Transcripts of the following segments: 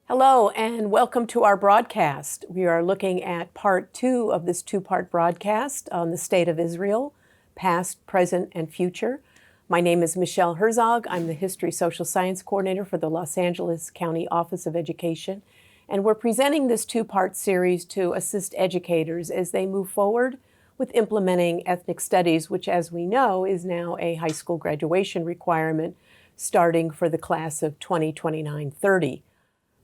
Hello and welcome to our broadcast. We are looking at part 2 of this 2-part broadcast on the state of Israel, past, present, and future. My name is Michelle Herczog. I'm the History Social Science Coordinator for the Los Angeles County Office of Education. And we're presenting this 2-part series to assist educators as they move forward with implementing ethnic studies, which, as we know, is now a high school graduation requirement starting for the class of 2029-30.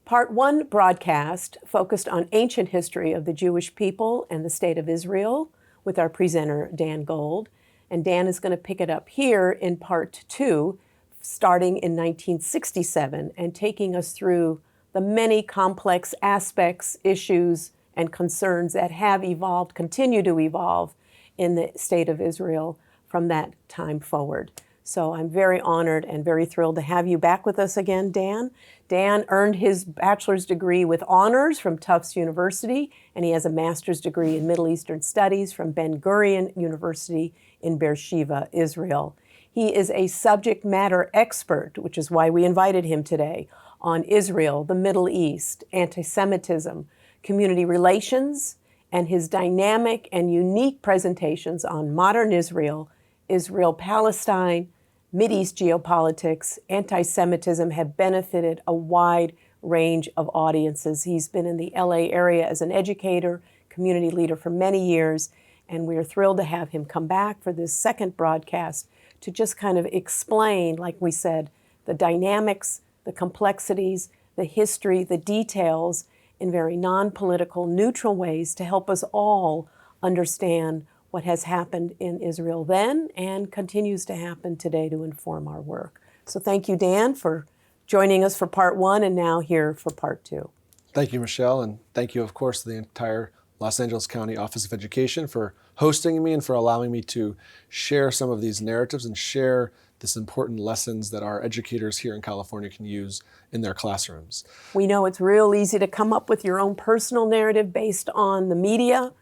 Part 1 broadcast focused on ancient history of the Jewish people and the state of Israel with our presenter, Dan Gold. And Dan is going to pick it up here in Part 2, starting in 1967 and taking us through the many complex aspects, issues, and concerns that have evolved, continue to evolve in the state of Israel from that time forward. So I'm very honored and very thrilled to have you back with us again, Dan. Dan earned his bachelor's degree with honors from Tufts University, and he has a master's degree in Middle Eastern Studies from Ben Gurion University in Beersheba, Israel. He is a subject matter expert, which is why we invited him today, on Israel, the Middle East, anti-Semitism, community relations, and his dynamic and unique presentations on modern Israel, Israel-Palestine, Mideast geopolitics, anti-Semitism have benefited a wide range of audiences. He's been in the LA area as an educator, community leader for many years, and we are thrilled to have him come back for this second broadcast to just kind of explain, like we said, the dynamics, the complexities, the history, the details in very non-political, neutral ways to help us all understand what has happened in Israel then and continues to happen today to inform our work. So thank you, Dan, for joining us for Part 1 and now here for Part 2. Thank you, Michelle, and thank you, of course, to the entire Los Angeles County Office of Education for hosting me and for allowing me to share some of these narratives and share this important lessons that our educators here in California can use in their classrooms. We know it's real easy to come up with your own personal narrative based on the media,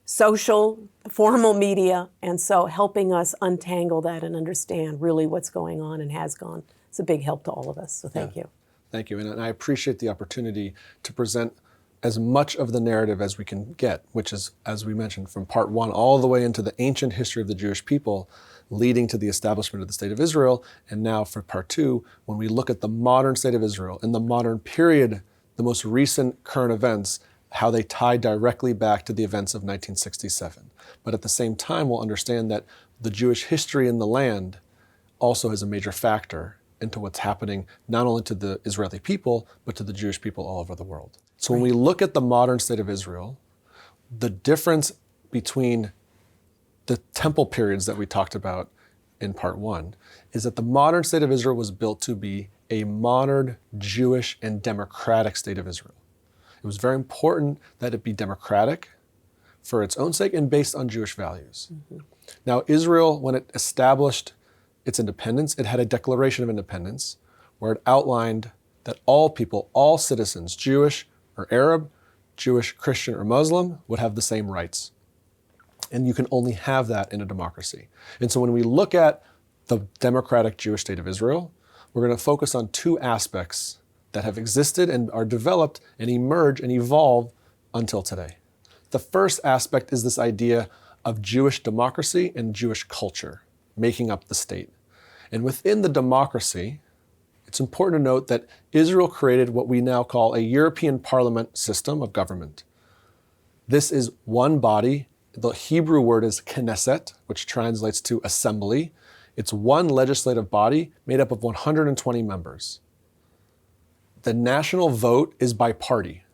social, formal media, and so helping us untangle that and understand really what's going on and has gone. It's a big help to all of us, so thank you. Thank you, and I appreciate the opportunity to present as much of the narrative as we can get, which is, as we mentioned, from Part 1 all the way into the ancient history of the Jewish people, leading to the establishment of the State of Israel, and now for Part 2, when we look at the modern State of Israel, in the modern period, the most recent current events, how they tie directly back to the events of 1967. But at the same time, we'll understand that the Jewish history in the land also is a major factor into what's happening not only to the Israeli people, but to the Jewish people all over the world. So when we look at the modern state of Israel, the difference between the temple periods that we talked about in Part 1 is that the modern state of Israel was built to be a modern Jewish and democratic state of Israel. It was very important that it be democratic for its own sake and based on Jewish values. Mm-hmm. Now, Israel, when it established its independence, it had a Declaration of Independence where it outlined that all people, all citizens, Jewish or Arab, Jewish, Christian, or Muslim, would have the same rights. And you can only have that in a democracy. And so when we look at the democratic Jewish state of Israel, we're going to focus on 2 aspects that have existed and are developed and emerge and evolve until today. The first aspect is this idea of Jewish democracy and Jewish culture making up the state. And within the democracy, it's important to note that Israel created what we now call a European Parliament system of government. This is one body. The Hebrew word is Knesset, which translates to assembly. It's one legislative body made up of 120 members. The national vote is by party,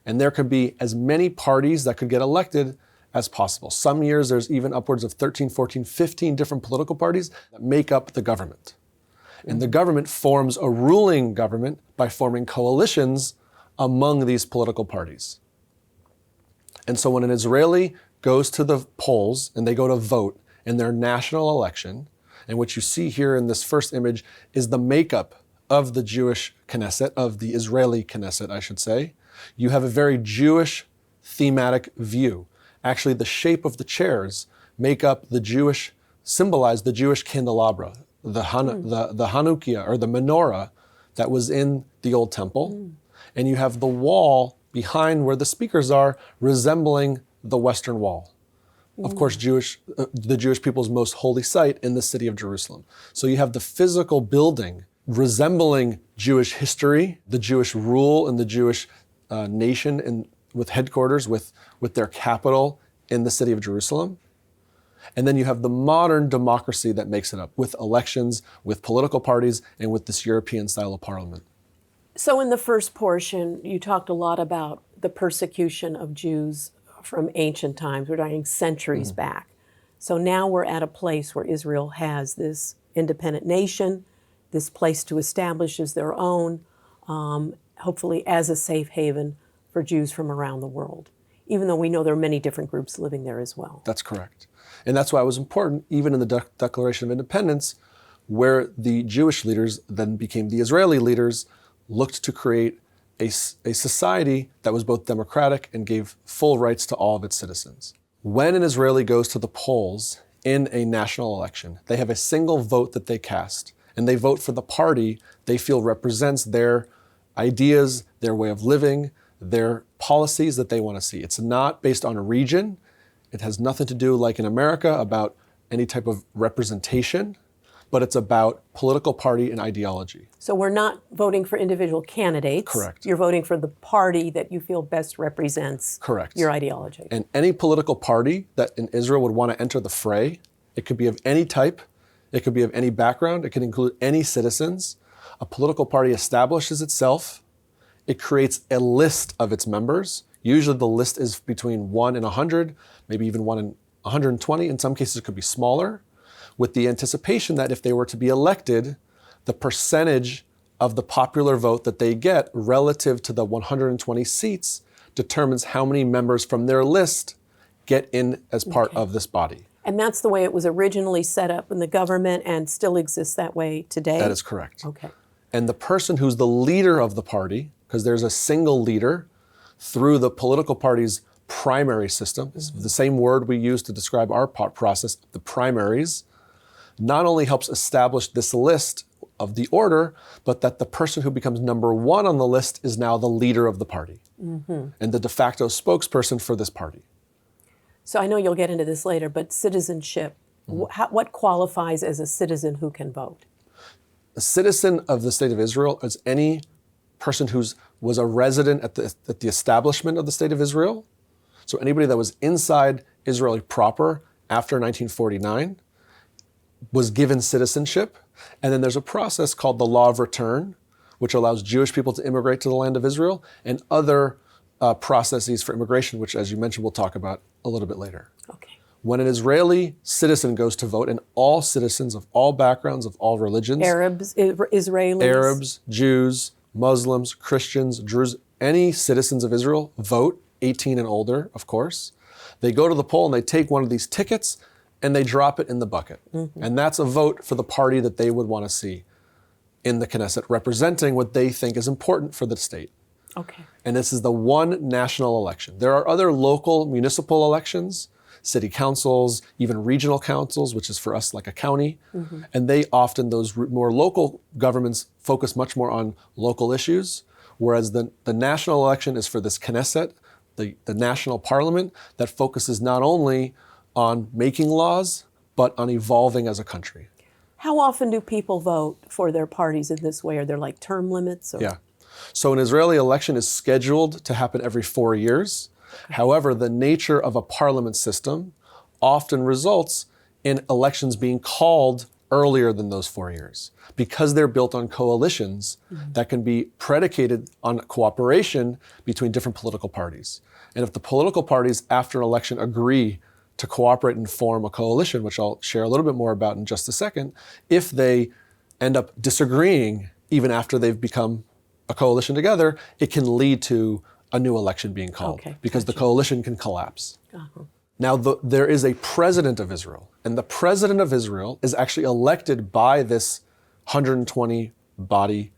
and there could be as many parties that could get elected as possible. Some years there's even upwards of 13, 14, 15 different political parties that make up the government. And the government forms a ruling government by forming coalitions among these political parties. And so when an Israeli goes to the polls and they go to vote in their national election, and what you see here in this first image is the makeup of the Jewish Knesset, of the Israeli Knesset, I should say, you have a very Jewish thematic view. Actually, the shape of the chairs make up the Jewish symbolize the Jewish candelabra, the Hanukkah or the menorah that was in the old temple. And you have the wall behind where the speakers are resembling the Western Wall. Of course, the Jewish people's most holy site in the city of Jerusalem. So you have the physical building resembling Jewish history, the Jewish rule and the Jewish nation with headquarters, with their capital in the city of Jerusalem. And then you have the modern democracy that makes it up with elections, with political parties, and with this European style of parliament. So in the first portion, you talked a lot about the persecution of Jews from ancient times. We're talking centuries back. So now we're at a place where Israel has this independent nation, this place to establish as their own, hopefully as a safe haven for Jews from around the world, even though we know there are many different groups living there as well. That's correct. And that's why it was important, even in the Declaration of Independence, where the Jewish leaders then became the Israeli leaders, looked to create a society that was both democratic and gave full rights to all of its citizens. When an Israeli goes to the polls in a national election, they have a single vote that they cast, and they vote for the party they feel represents their ideas, their way of living, their policies that they want to see. It's not based on a region. It has nothing to do, like in America, about any type of representation, but it's about political party and ideology. So we're not voting for individual candidates. Correct. You're voting for the party that you feel best represents Correct. your ideology. And any political party that in Israel would want to enter the fray, it could be of any type, it could be of any background, it could include any citizens. A political party establishes itself. It creates a list of its members. Usually the list is between 1 and 100, maybe even 1 and 120. In some cases, it could be smaller, with the anticipation that if they were to be elected, the percentage of the popular vote that they get relative to the 120 seats determines how many members from their list get in as part of this body. And that's the way it was originally set up in the government and still exists that way today? That is correct. Okay. And the person who's the leader of the party, because there's a single leader through the political party's primary system, is the same word we use to describe our process, the primaries, not only helps establish this list of the order, but that the person who becomes number 1 on the list is now the leader of the party and the de facto spokesperson for this party. So I know you'll get into this later, but citizenship, what qualifies as a citizen who can vote? A citizen of the state of Israel is any person who was a resident at the establishment of the state of Israel. So anybody that was inside Israel proper after 1949 was given citizenship. And then there's a process called the Law of Return, which allows Jewish people to immigrate to the land of Israel, and other processes for immigration, which, as you mentioned, we'll talk about a little bit later. Okay. When an Israeli citizen goes to vote, and all citizens of all backgrounds, of all religions, Arabs, Israelis. Arabs, Jews, Muslims, Christians, Druze, any citizens of Israel vote, 18 and older, of course. They go to the poll and they take one of these tickets and they drop it in the bucket. And that's a vote for the party that they would want to see in the Knesset, representing what they think is important for the state. Okay. And this is the one national election. There are other local municipal elections, city councils, even regional councils, which is for us like a county. And they often, those more local governments focus much more on local issues, whereas the national election is for this Knesset, the national parliament, that focuses not only on making laws, but on evolving as a country. How often do people vote for their parties in this way? Are there like term limits? Or? Yeah. So an Israeli election is scheduled to happen every 4 years. However, the nature of a parliament system often results in elections being called earlier than those 4 years because they're built on coalitions that can be predicated on cooperation between different political parties. And if the political parties after an election agree to cooperate and form a coalition, which I'll share a little bit more about in just a second, if they end up disagreeing even after they've become a coalition together, it can lead to a new election being called because the coalition can collapse. Now, there is a president of Israel, and the president of Israel is actually elected by this 120 body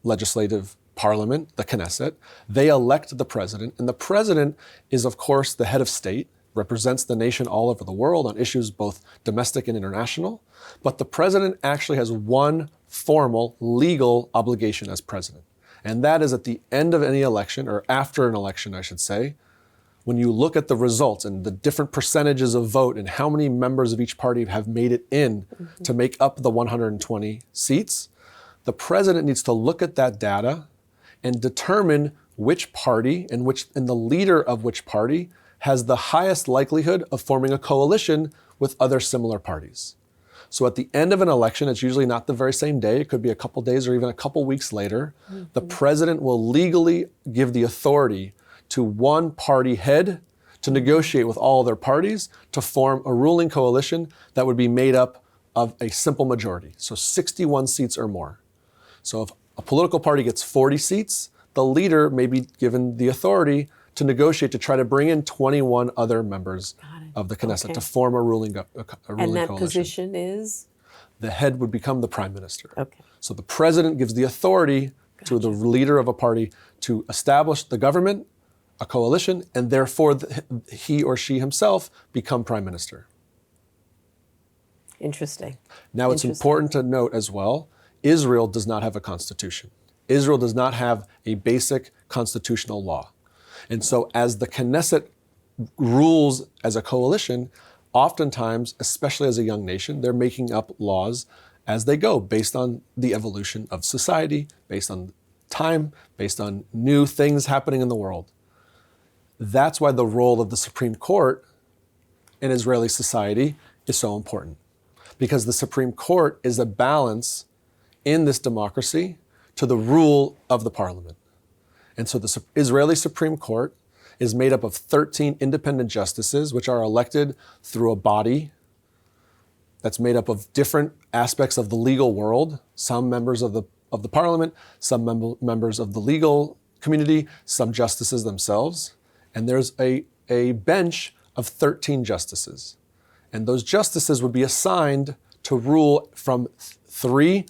legislative parliament, the Knesset. They elect the president, and the president is, of course, the head of state. represents the nation all over the world on issues both domestic and international. But the president actually has one formal legal obligation as president. And that is at the end of any election, or after an election, I should say, when you look at the results and the different percentages of vote and how many members of each party have made it in to make up the 120 seats, the president needs to look at that data and determine which party and the leader of which party has the highest likelihood of forming a coalition with other similar parties. So at the end of an election, it's usually not the very same day, it could be a couple days or even a couple weeks later, the president will legally give the authority to one party head to negotiate with all other parties to form a ruling coalition that would be made up of a simple majority, so 61 seats or more. So if a political party gets 40 seats, the leader may be given the authority to negotiate to try to bring in 21 other members of the Knesset to form a ruling coalition. And that position is? The head would become the prime minister. Okay. So the president gives the authority to the leader of a party to establish the government, a coalition, and therefore he or she himself become prime minister. Interesting. Now it's important to note as well, Israel does not have a constitution. Israel does not have a basic constitutional law. And so as the Knesset rules as a coalition, oftentimes, especially as a young nation, they're making up laws as they go based on the evolution of society, based on time, based on new things happening in the world. That's why the role of the Supreme Court in Israeli society is so important. Because the Supreme Court is a balance in this democracy to the rule of the parliament. And so the Israeli Supreme Court is made up of 13 independent justices, which are elected through a body that's made up of different aspects of the legal world, some members of the parliament, some members of the legal community, some justices themselves. And there's a bench of 13 justices. And those justices would be assigned to rule from 3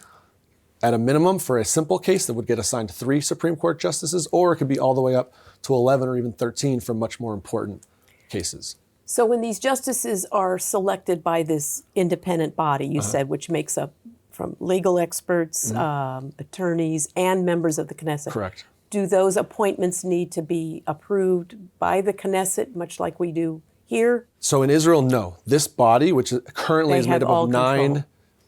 at a minimum for a simple case that would get assigned 3 Supreme Court justices, or it could be all the way up to 11 or even 13 for much more important cases. So when these justices are selected by this independent body, you said, which makes up from legal experts, attorneys, and members of the Knesset. Correct. Do those appointments need to be approved by the Knesset, much like we do here? So in Israel, no. This body, which currently is made up of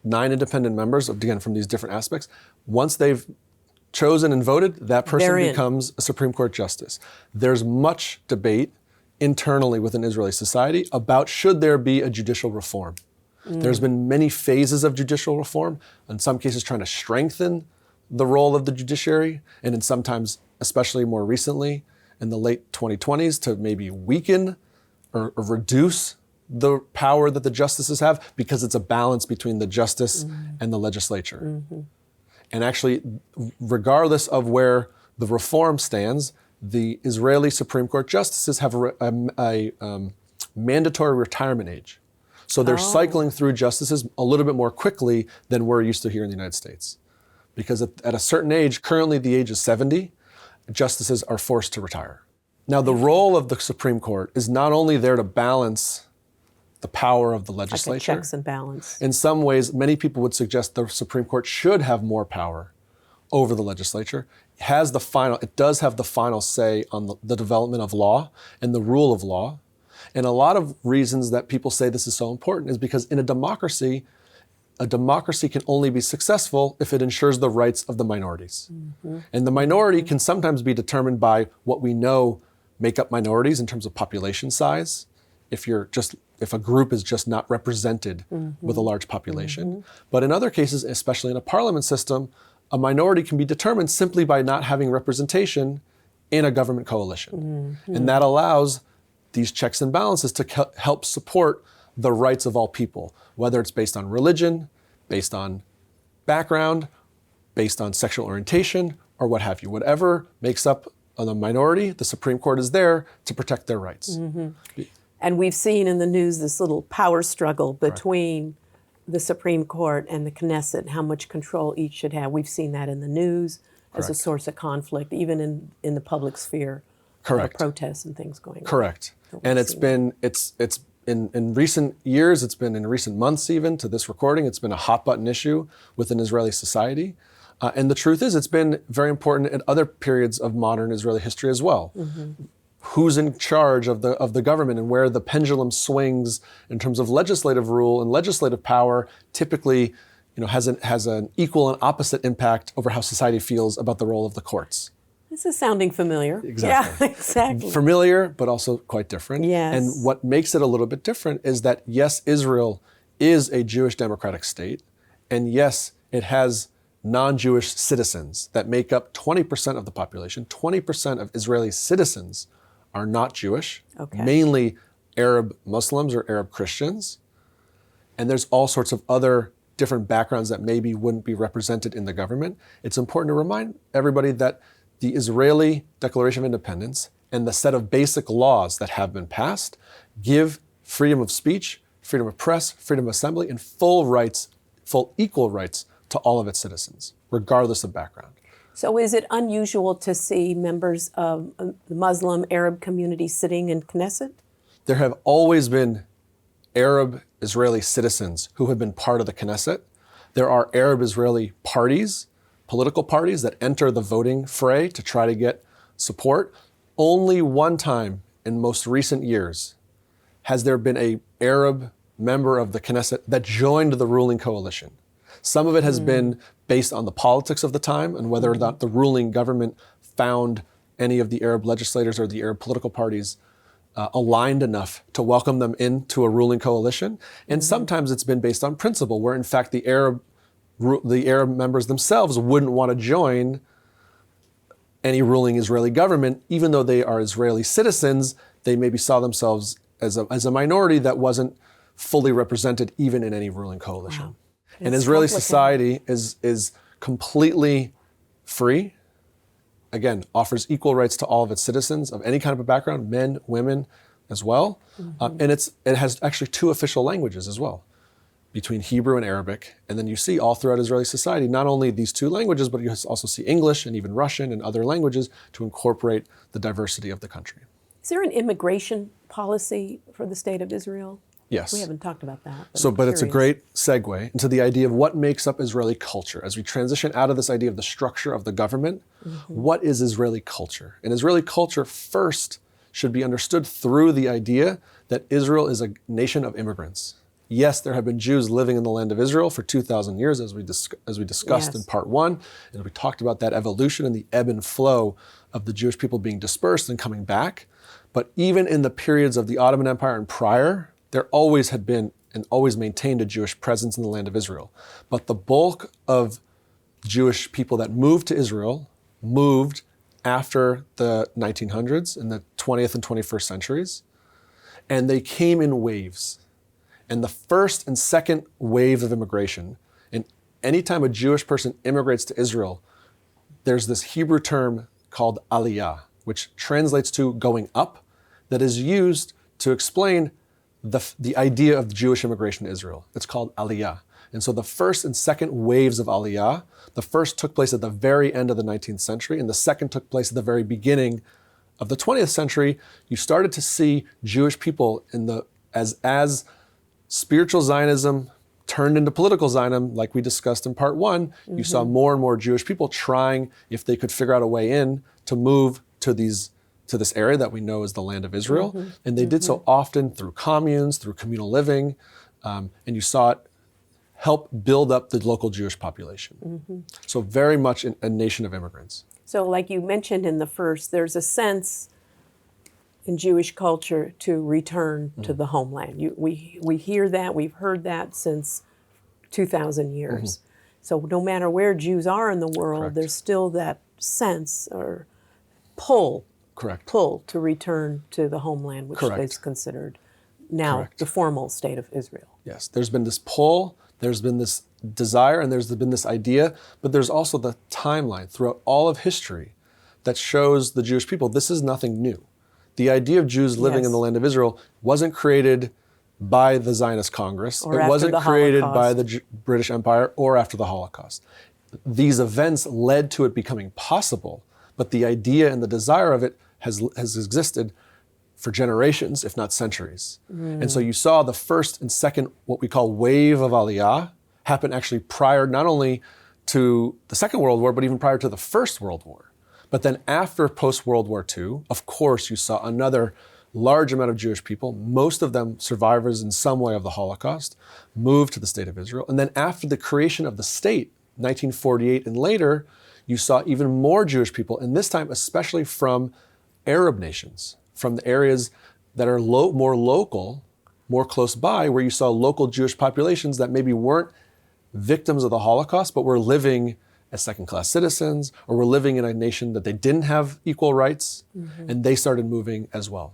nine independent members, again, from these different aspects, once they've chosen and voted, that person becomes a Supreme Court justice. There's much debate internally within Israeli society about should there be a judicial reform. There's been many phases of judicial reform, in some cases trying to strengthen the role of the judiciary, and in sometimes, especially more recently, in the late 2020s, to maybe weaken or reduce the power that the justices have, because it's a balance between the justice and the legislature. And actually, regardless of where the reform stands, the Israeli Supreme Court justices have a mandatory retirement age. So they're cycling through justices a little bit more quickly than we're used to here in the United States. Because at a certain age, currently the age is 70, justices are forced to retire. Now, the role of the Supreme Court is not only there to balance the power of the legislature. Like a checks and balance. In some ways, many people would suggest the Supreme Court should have more power over the legislature. It does have the final say on the development of law and the rule of law. And a lot of reasons that people say this is so important is because in a democracy can only be successful if it ensures the rights of the minorities. And the minority can sometimes be determined by what we know make up minorities in terms of population size. If a group is just not represented with a large population. But in other cases, especially in a parliament system, a minority can be determined simply by not having representation in a government coalition. And that allows these checks and balances to help support the rights of all people, whether it's based on religion, based on background, based on sexual orientation, or what have you. Whatever makes up the minority, the Supreme Court is there to protect their rights. And we've seen in the news this little power struggle between the Supreme Court and the Knesset, and how much control each should have. We've seen that in the news as a source of conflict, even in the public sphere Correct. protests and things going on. Correct. And it's in recent years, it's been in recent months even to this recording, it's been a hot button issue within Israeli society. And the truth is, it's been very important at other periods of modern Israeli history as well. Who's in charge of the government and where the pendulum swings in terms of legislative rule and legislative power typically has an equal and opposite impact over how society feels about the role of the courts. This is sounding familiar. Exactly. Yeah, exactly. Familiar, but also quite different. Yes. And what makes it a little bit different is that, yes, Israel is a Jewish democratic state, and yes, it has non-Jewish citizens that make up 20% of the population. 20% of Israeli citizens are not Jewish, mainly Arab Muslims or Arab Christians. And there's all sorts of other different backgrounds that maybe wouldn't be represented in the government. It's important to remind everybody that the Israeli Declaration of Independence and the set of basic laws that have been passed give freedom of speech, freedom of press, freedom of assembly, and full equal rights to all of its citizens, regardless of background. So is it unusual to see members of the Muslim Arab community sitting in Knesset? There have always been Arab Israeli citizens who have been part of the Knesset. There are Arab Israeli parties, political parties that enter the voting fray to try to get support. Only one time in most recent years has there been an Arab member of the Knesset that joined the ruling coalition. Some of it has been based on the politics of the time and whether or not the ruling government found any of the Arab legislators or the Arab political parties aligned enough to welcome them into a ruling coalition. And sometimes it's been based on principle, where in fact the Arab members themselves wouldn't want to join any ruling Israeli government, even though they are Israeli citizens. They maybe saw themselves as a minority that wasn't fully represented even in any ruling coalition. Wow. And Israeli society is completely free. Again, offers equal rights to all of its citizens of any kind of a background, men, women as well. And it has actually two official languages as well, between Hebrew and Arabic. And then you see all throughout Israeli society, not only these two languages, but you also see English and even Russian and other languages to incorporate the diversity of the country. Is there an immigration policy for the state of Israel? Yes. We haven't talked about that. But it's a great segue into the idea of what makes up Israeli culture. As we transition out of this idea of the structure of the government, what is Israeli culture? And Israeli culture first should be understood through the idea that Israel is a nation of immigrants. Yes, there have been Jews living in the land of Israel for 2,000 years, as we discussed in part one, and we talked about that evolution and the ebb and flow of the Jewish people being dispersed and coming back. But even in the periods of the Ottoman Empire and prior, there always had been and always maintained a Jewish presence in the land of Israel. But the bulk of Jewish people that moved to Israel moved after the 1900s, in the 20th and 21st centuries, and they came in waves. And the first and second wave of immigration, and anytime a Jewish person immigrates to Israel, there's this Hebrew term called aliyah, which translates to going up, that is used to explain the idea of Jewish immigration to Israel. It's called aliyah. And so the first and second waves of aliyah, the first took place at the very end of the 19th century, and the second took place at the very beginning of the 20th century. You started to see Jewish people as spiritual Zionism turned into political Zionism, like we discussed in part one. You saw more and more Jewish people trying, if they could figure out a way in, to move to this area that we know as the land of Israel. And they did so often through communes, through communal living, and you saw it help build up the local Jewish population. So very much a nation of immigrants. So like you mentioned in the first, there's a sense in Jewish culture to return to the homeland. We hear that, we've heard that since 2,000 years. So no matter where Jews are in the world, there's still that sense or pull to return to the homeland, which is considered now the formal state of Israel. Yes, there's been this pull, there's been this desire, and there's been this idea, but there's also the timeline throughout all of history that shows the Jewish people this is nothing new. The idea of Jews living in the land of Israel wasn't created by the Zionist Congress. It wasn't created by the British Empire or after the Holocaust. These events led to it becoming possible, but the idea and the desire of it has existed for generations, if not centuries. And so you saw the first and second, what we call wave of Aliyah, happen actually prior not only to the Second World War, but even prior to the First World War. But then after post-World War II, of course, you saw another large amount of Jewish people, most of them survivors in some way of the Holocaust, moved to the State of Israel. And then after the creation of the state, 1948 and later, you saw even more Jewish people, and this time especially from Arab nations, from the areas that are more local, more close by, where you saw local Jewish populations that maybe weren't victims of the Holocaust, but were living as second-class citizens, or were living in a nation that they didn't have equal rights, and they started moving as well.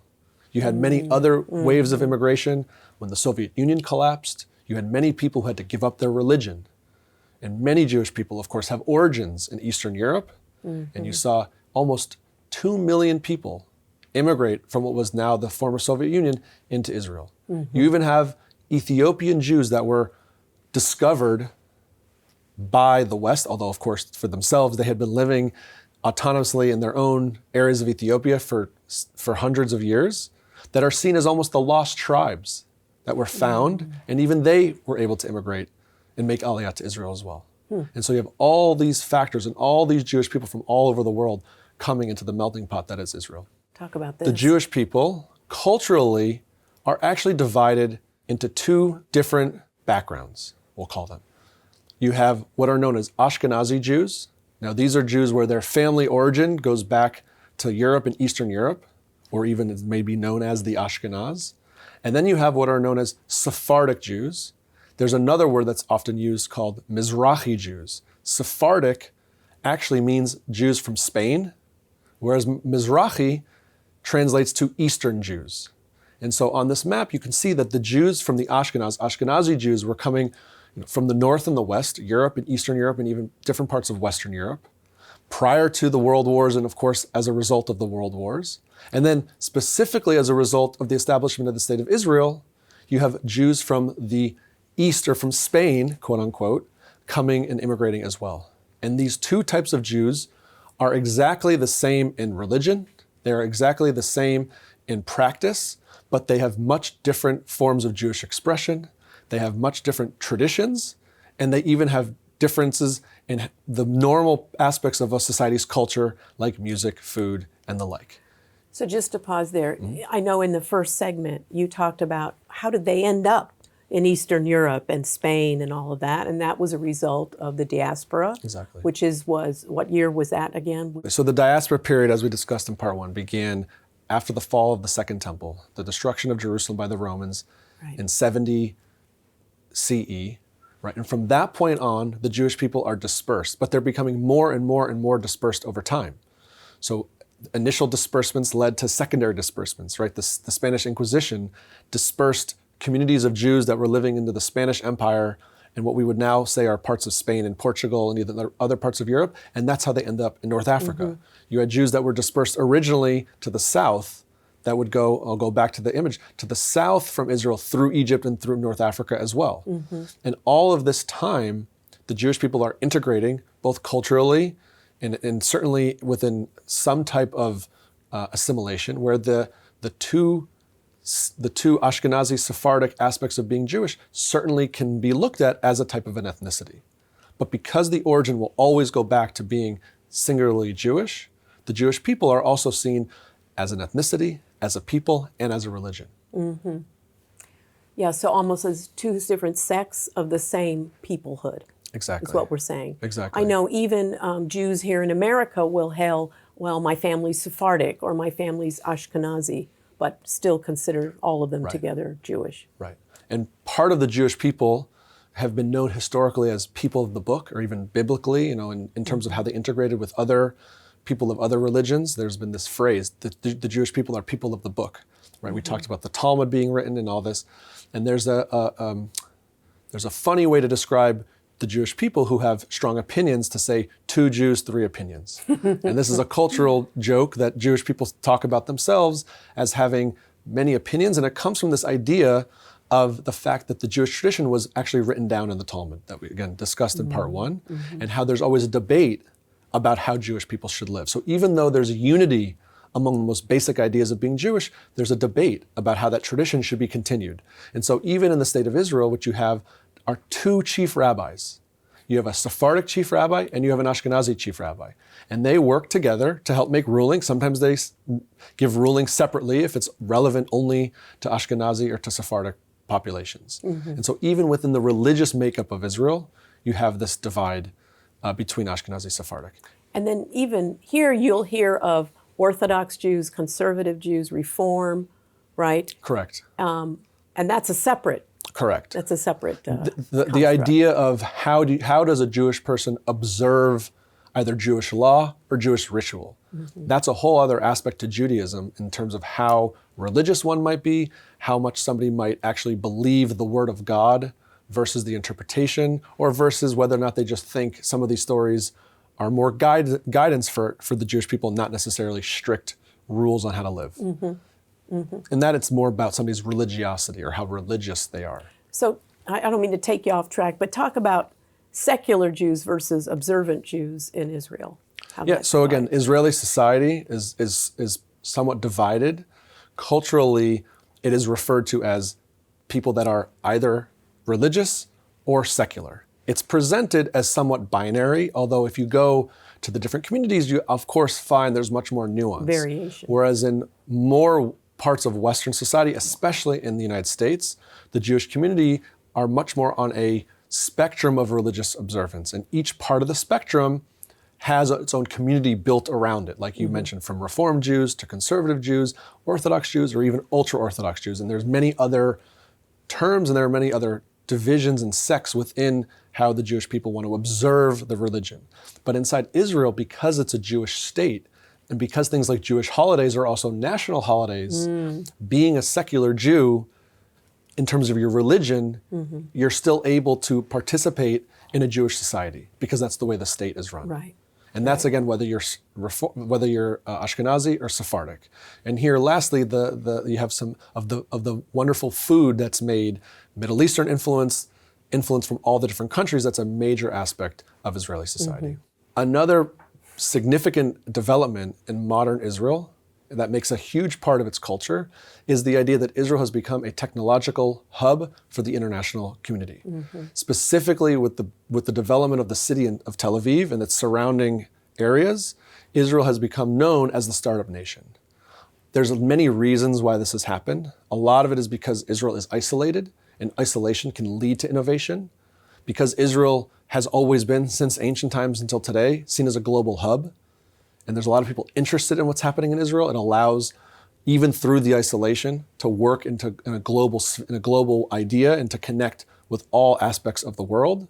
You had many other waves of immigration. When the Soviet Union collapsed, you had many people who had to give up their religion. And many Jewish people, of course, have origins in Eastern Europe. And you saw almost 2 million people immigrate from what was now the former Soviet Union into Israel. You even have Ethiopian Jews that were discovered by the West, although of course for themselves they had been living autonomously in their own areas of Ethiopia for hundreds of years, that are seen as almost the lost tribes that were found, and even they were able to immigrate and make Aliyah to Israel as well. And so you have all these factors and all these Jewish people from all over the world coming into the melting pot that is Israel. Talk about this. The Jewish people, culturally, are actually divided into two different backgrounds, we'll call them. You have what are known as Ashkenazi Jews. Now, these are Jews where their family origin goes back to Europe and Eastern Europe, or even it may be known as the Ashkenaz. And then you have what are known as Sephardic Jews. There's another word that's often used called Mizrahi Jews. Sephardic actually means Jews from Spain, whereas Mizrahi translates to Eastern Jews. And so on this map, you can see that the Jews from the Ashkenazi Jews were coming from the north and the west, Europe and Eastern Europe, and even different parts of Western Europe, prior to the World Wars, and of course, as a result of the World Wars. And then specifically as a result of the establishment of the State of Israel, you have Jews from the East, or from Spain, quote unquote, coming and immigrating as well. And these two types of Jews are exactly the same in religion, they're exactly the same in practice, but they have much different forms of Jewish expression, they have much different traditions, and they even have differences in the normal aspects of a society's culture, like music, food, and the like. So just to pause there, I know in the first segment you talked about how did they end up in Eastern Europe and Spain and all of that, and that was a result of the diaspora. Exactly. Which was what year was that again? So the diaspora period, as we discussed in part one, began after the fall of the Second Temple, the destruction of Jerusalem by the Romans in 70 CE, right? And from that point on, the Jewish people are dispersed, but they're becoming more and more and more dispersed over time. So initial disbursements led to secondary disbursements, right? The Spanish Inquisition dispersed communities of Jews that were living into the Spanish Empire and what we would now say are parts of Spain and Portugal and even other parts of Europe, and that's how they end up in North Africa. You had Jews that were dispersed originally to the south that would go, I'll go back to the image, to the south from Israel through Egypt and through North Africa as well. And all of this time, the Jewish people are integrating both culturally and certainly within some type of assimilation, where the two Ashkenazi Sephardic aspects of being Jewish certainly can be looked at as a type of an ethnicity. But because the origin will always go back to being singularly Jewish, the Jewish people are also seen as an ethnicity, as a people, and as a religion. Yeah, so almost as two different sects of the same peoplehood. Exactly. Is what we're saying. Exactly. I know even Jews here in America will hail, well, my family's Sephardic or my family's Ashkenazi, but still consider all of them together Jewish. Right. And part of the Jewish people have been known historically as people of the book, or even biblically, in terms of how they integrated with other people of other religions. There's been this phrase, the Jewish people are people of the book, right? We talked about the Talmud being written and all this. And there's a funny way to describe the Jewish people who have strong opinions to say 2 Jews, 3 opinions. And this is a cultural joke that Jewish people talk about themselves as having many opinions, and it comes from this idea of the fact that the Jewish tradition was actually written down in the Talmud that we, again, discussed in part one, and how there's always a debate about how Jewish people should live. So even though there's a unity among the most basic ideas of being Jewish, there's a debate about how that tradition should be continued. And so even in the state of Israel, what you have are two chief rabbis. You have a Sephardic chief rabbi and you have an Ashkenazi chief rabbi. And they work together to help make rulings. Sometimes they give rulings separately if it's relevant only to Ashkenazi or to Sephardic populations. And so even within the religious makeup of Israel, you have this divide between Ashkenazi and Sephardic. And then even here you'll hear of Orthodox Jews, conservative Jews, Reform, right? Correct. And that's a separate. Correct. That's a separate. The idea of how does a Jewish person observe either Jewish law or Jewish ritual? That's a whole other aspect to Judaism in terms of how religious one might be, how much somebody might actually believe the word of God versus the interpretation, or versus whether or not they just think some of these stories are more guidance for the Jewish people, not necessarily strict rules on how to live. And that it's more about somebody's religiosity or how religious they are. So I don't mean to take you off track, but talk about secular Jews versus observant Jews in Israel. So again, Israeli society is somewhat divided. Culturally, it is referred to as people that are either religious or secular. It's presented as somewhat binary, although if you go to the different communities, you of course find there's much more nuance. Variation. Whereas in more parts of Western society, especially in the United States, the Jewish community are much more on a spectrum of religious observance. And each part of the spectrum has its own community built around it, like you mentioned, from Reform Jews to conservative Jews, Orthodox Jews, or even ultra-Orthodox Jews. And there's many other terms and there are many other divisions and sects within how the Jewish people want to observe the religion. But inside Israel, because it's a Jewish state, and because things like Jewish holidays are also national holidays, being a secular Jew, in terms of your religion, you're still able to participate in a Jewish society because that's the way the state is run. Right. And that's again whether you're Ashkenazi or Sephardic. And here, lastly, you have some of the wonderful food that's made, Middle Eastern influence from all the different countries. That's a major aspect of Israeli society. Another significant development in modern Israel that makes a huge part of its culture is the idea that Israel has become a technological hub for the international community. Specifically with the development of the city of Tel Aviv and its surrounding areas, Israel has become known as the startup nation. There's many reasons why this has happened. A lot of it is because Israel is isolated, and isolation can lead to innovation. Because Israel has always been, since ancient times until today, seen as a global hub, and there's a lot of people interested in what's happening in Israel. It allows, even through the isolation, to work in a global idea and to connect with all aspects of the world.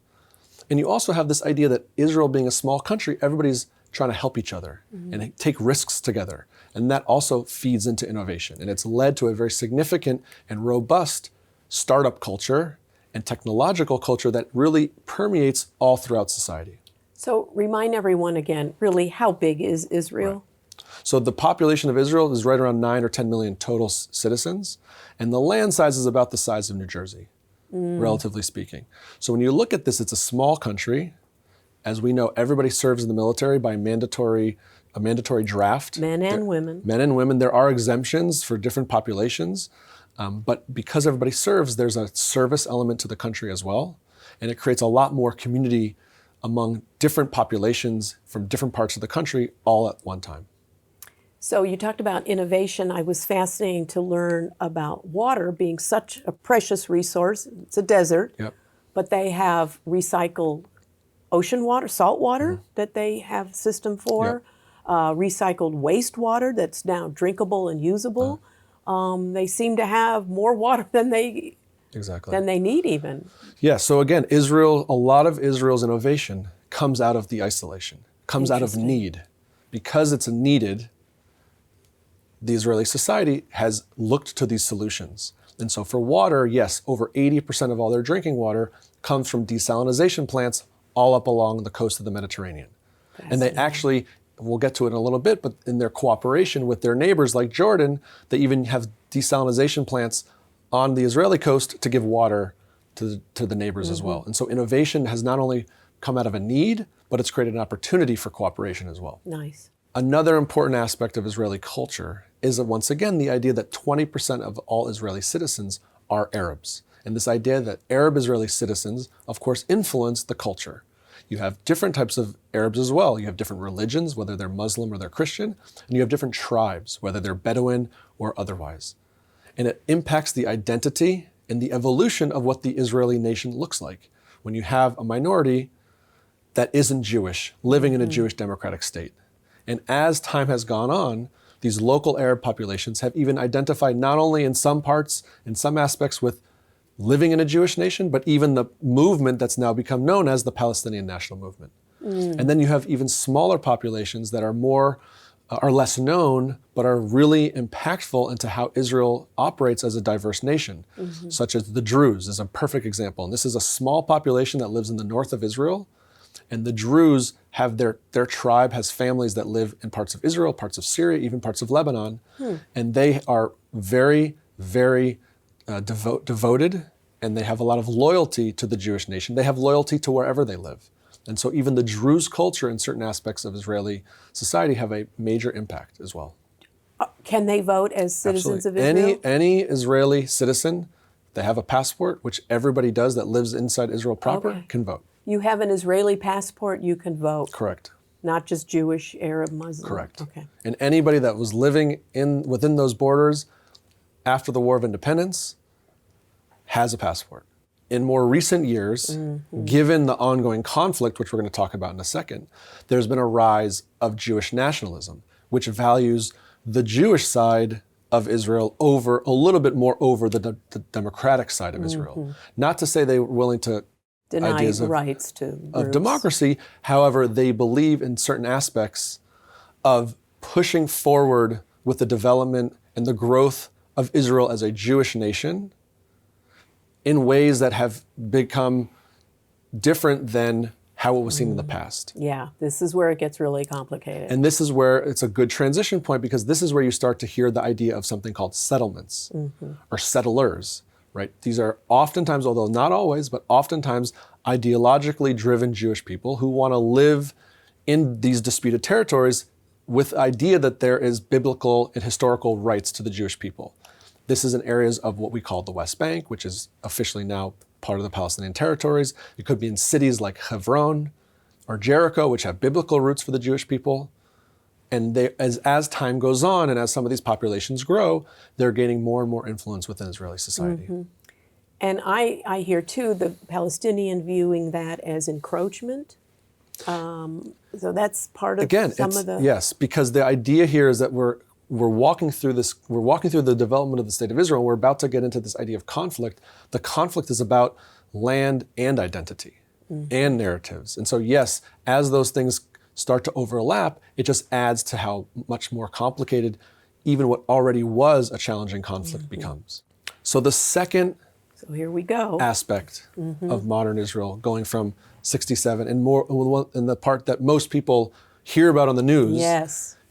And you also have this idea that Israel being a small country, everybody's trying to help each other and take risks together. And that also feeds into innovation. And it's led to a very significant and robust startup culture and technological culture that really permeates all throughout society. So remind everyone again, really, how big is Israel? Right. So the population of Israel is right around 9 or 10 million total citizens, and the land size is about the size of New Jersey, relatively speaking. So when you look at this, it's a small country. As we know, everybody serves in the military by a mandatory draft. Men and women. Men and women. There are exemptions for different populations, but because everybody serves, there's a service element to the country as well, and it creates a lot more community among different populations from different parts of the country all at one time. So you talked about innovation. I was fascinated to learn about water being such a precious resource. It's a desert, but they have recycled ocean water, salt water that they have a system for, recycled wastewater that's now drinkable and usable. They seem to have more water than they need even. Yeah, so again, a lot of Israel's innovation comes out of the isolation, comes out of need. Because it's needed, the Israeli society has looked to these solutions. And so for water, yes, over 80% of all their drinking water comes from desalination plants all up along the coast of the Mediterranean. And they actually, we'll get to it in a little bit, but in their cooperation with their neighbors like Jordan, they even have desalination plants on the Israeli coast to give water to the neighbors as well. And so innovation has not only come out of a need, but it's created an opportunity for cooperation as well. Nice. Another important aspect of Israeli culture is once again the idea that 20% of all Israeli citizens are Arabs. And this idea that Arab Israeli citizens, of course, influence the culture. You have different types of Arabs as well. You have different religions, whether they're Muslim or they're Christian, and you have different tribes, whether they're Bedouin or otherwise. And it impacts the identity and the evolution of what the Israeli nation looks like when you have a minority that isn't Jewish, living in a Jewish democratic state. And as time has gone on, these local Arab populations have even identified not only in some parts, in some aspects with living in a Jewish nation, but even the movement that's now become known as the Palestinian National Movement. And then you have even smaller populations that are less known, but are really impactful into how Israel operates as a diverse nation, such as the Druze is a perfect example. And this is a small population that lives in the north of Israel. And the Druze have their tribe has families that live in parts of Israel, parts of Syria, even parts of Lebanon. And they are very, very devoted, and they have a lot of loyalty to the Jewish nation. They have loyalty to wherever they live. And so even the Druze culture in certain aspects of Israeli society have a major impact as well. Can they vote as citizens of Israel? Any Israeli citizen, they have a passport, which everybody does that lives inside Israel proper, can vote. You have an Israeli passport, you can vote. Correct. Not just Jewish, Arab, Muslim. Correct. Okay. And anybody that was living within those borders after the War of Independence has a passport. In more recent years, given the ongoing conflict, which we're going to talk about in a second, there's been a rise of Jewish nationalism, which values the Jewish side of Israel a little bit more over the democratic side of Israel. Not to say they were willing to deny ideas rights of democracy. However, they believe in certain aspects of pushing forward with the development and the growth of Israel as a Jewish nation in ways that have become different than how it was seen in the past. Yeah, this is where it gets really complicated. And this is where it's a good transition point, because this is where you start to hear the idea of something called settlements or settlers, right? These are oftentimes, although not always, but oftentimes ideologically driven Jewish people who want to live in these disputed territories with the idea that there is biblical and historical rights to the Jewish people. This is in areas of what we call the West Bank, which is officially now part of the Palestinian territories. It could be in cities like Hebron or Jericho, which have biblical roots for the Jewish people. And as time goes on and as some of these populations grow, they're gaining more and more influence within Israeli society. And I hear too the Palestinian viewing that as encroachment. So that's part of Yes, because the idea here is that we're walking through the development of the state of Israel, and we're about to get into this idea of conflict. The conflict is about land and identity and narratives. And so yes, as those things start to overlap, it just adds to how much more complicated even what already was a challenging conflict becomes. So the second here we go. aspect of modern Israel, going from 67 and more, and the part that most people hear about on the news,